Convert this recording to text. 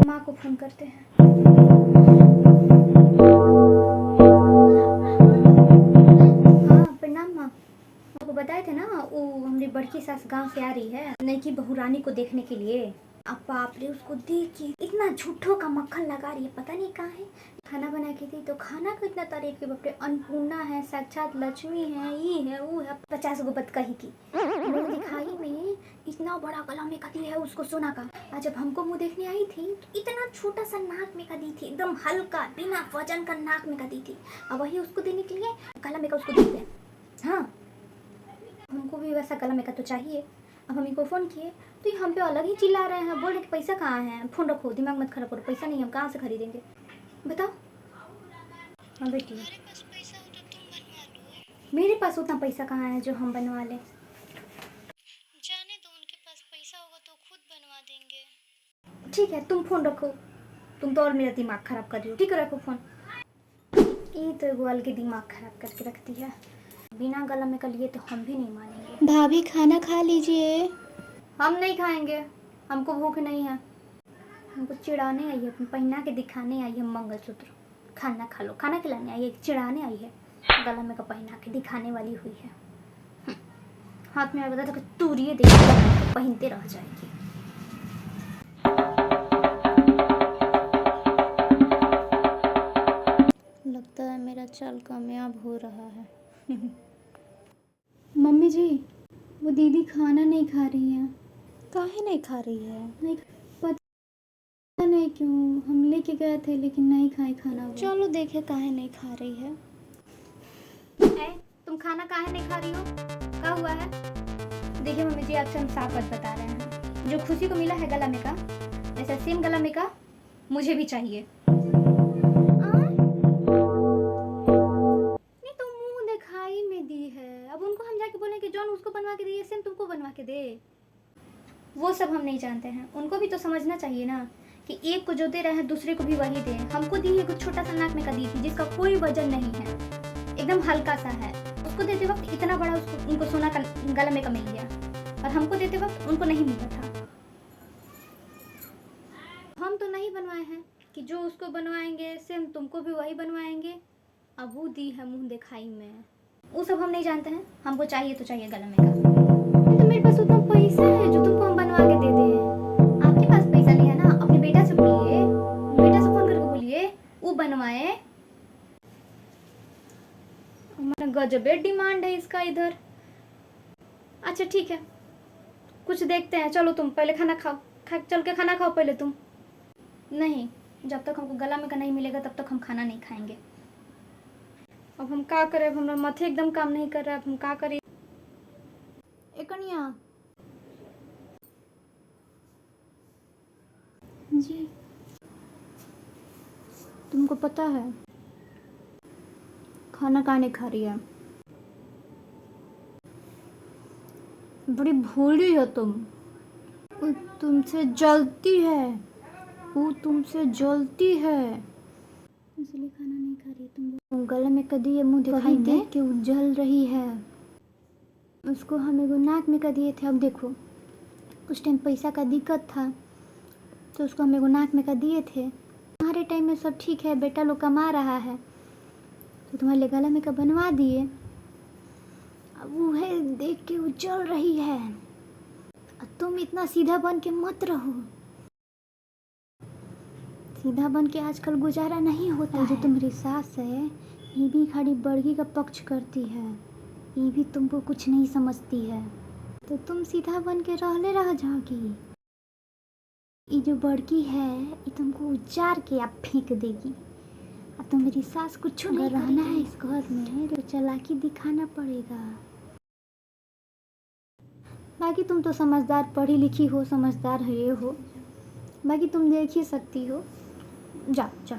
माँ को फोन करते हैं। हाँ प्रणाम माँ। आपको बताए थे ना वो हमारी बड़की सास गांव से आ रही है नई की बहू रानी को देखने के लिए। अब बाप रे उसको देख के इतना झूठों का मक्खन लगा रही है, पता नहीं कहाँ है। खाना बना के दी तो खाना को इतना तारीफ के, बाप रे अन्नपूर्णा है, साक्षात लक्ष्मी है, ये है वो है, 50 गो बत कही की। दिखाई में इतना बड़ा गला में कदी है उसको सोना का। आज जब हमको मुंह देखने आई थी तो इतना छोटा सा नाक में कदी थी, एकदम हल्का बिना वजन का नाक में कदी थी। अब वही उसको देने के लिए गला में का उसको देते हैं। हाँ हमको भी वैसा गला में का तो चाहिए। अब हम इनको फ़ोन किए तो ये हम पे अलग ही चिल्ला रहे हैं, बोल रहे कि पैसा कहाँ है, फ़ोन रखो, दिमाग मत खराब करो, पैसा नहीं हम कहाँ से खरीदेंगे बताओ। हाँ बेटी मेरे पास उतना पैसा कहाँ है जो हम बनवा लें। जाने दो, उनके पास पैसा होगा तो खुद बनवा देंगे। ठीक है तुम फ़ोन रखो, तुम तो और मेरा दिमाग ख़राब कर रही हो। ठीक है रखो फ़ोन। ये तो गोल के दिमाग ख़राब करके रखती है, बिना गला में कर लिए तो हम भी नहीं मानेंगे। भाभी खाना खा लीजिए। हम नहीं खाएंगे, हमको भूख नहीं है। हमको चिढ़ाने आई है, पहना के दिखाने आई है मंगलसूत्र। खाना खा लो, खाना खिलाने आई है, चिढ़ाने आई है, गला में का पहना के दिखाने वाली हुई है। हाथ में बता तो तूरिये देखिए पहनते रह जाएगी। लगता है मेरा चाल कामयाब हो रहा है। मम्मी जी वो दीदी खाना नहीं खा रही है। काहे नहीं खा रही है? नहीं पता नहीं क्यों, हम लेके गए थे लेकिन नहीं खाए खाना वो। चलो देखे काहे नहीं खा रही है। तुम खाना काहे नहीं खा रही हो, क्या हुआ है? देखिए मम्मी जी आपसे हम साफ बात बता रहे हैं, जो खुशी को मिला है गला में का, ऐसा सेम गला में का मुझे भी चाहिए। नहीं तो मुंह दिखाई में दी है, अब उनको हम जाके बोले कि जॉन उसको बनवा के दिए सेम तुमको बनवा के दे। वो सब हम नहीं जानते हैं, उनको भी तो समझना चाहिए ना कि एक को जो दे रहे हैं दूसरे को भी वही दे। हमको दी है कुछ छोटा सा नाक में का दी थी जिसका कोई वजन नहीं है, एकदम हल्का सा है। उसको देते वक्त इतना बड़ा उसको उनको सोना का गला में का मिल गया और हमको देते वक्त उनको नहीं मिला था। हम तो नहीं बनवाए हैं कि जो उसको बनवाएंगे सेम तुमको भी वही बनवाएंगे। अब वो दी है मुंह दिखाई में, वो सब हम नहीं जानते हैं। हमको चाहिए तो चाहिए गला में का। तो मेरे पास उतना पैसा है जो तुमको हम बनवा के दे दें। आपके पास पैसा नहीं है ना, अपने बेटा से बोलिए, बेटा से फोन करके बोलिए वो बनवाए। हमारा गजबे डिमांड है इसका इधर। अच्छा ठीक है कुछ देखते हैं, चलो तुम पहले खाना खाओ, चल के खाना खाओ पहले तुम। नहीं जब तक हमको गला में का नहीं मिलेगा तब तक हम खाना नहीं खाएंगे। अब हम क्या करें, अब हमारा माथे एकदम काम नहीं कर रहा है, अब हम क्या करें। कनिया जी तुमको पता है खाना काहे नहीं खा रही है? बड़ी भोली हो तुम, वो तुमसे जलती है, वो तुमसे जलती है इसलिए खाना नहीं खा रही। तुम गले में कदी मुंह दिखाई देख के वो जल रही है। उसको हम एगो नाक में का दिए थे, अब देखो उस टाइम पैसा का दिक्कत था तो उसको हम एगो नाक में का दिए थे। तुम्हारे टाइम में सब ठीक है, बेटा लोग कमा रहा है तो तुम्हारे लिए गला में का बनवा दिए। अब वो है देख के वो जल रही है। तुम इतना सीधा बन के मत रहो, सीधा बन के आजकल गुजारा नहीं होता है। जो तुम्हारी सास है ये भी खाली बड़गी का पक्ष करती है, ये भी तुमको कुछ नहीं समझती है, तो तुम सीधा बन के रह जाओगी। ये जो बड़की है ये तुमको उजाड़ के आप फेंक देगी। अब तो मेरी सास कुछ नहीं रहना है इस घर में तो चालाकी दिखाना पड़ेगा। बाकी तुम तो समझदार, पढ़ी लिखी हो, समझदार है हो, बाकी तुम देख ही सकती हो। जाओ जाओ।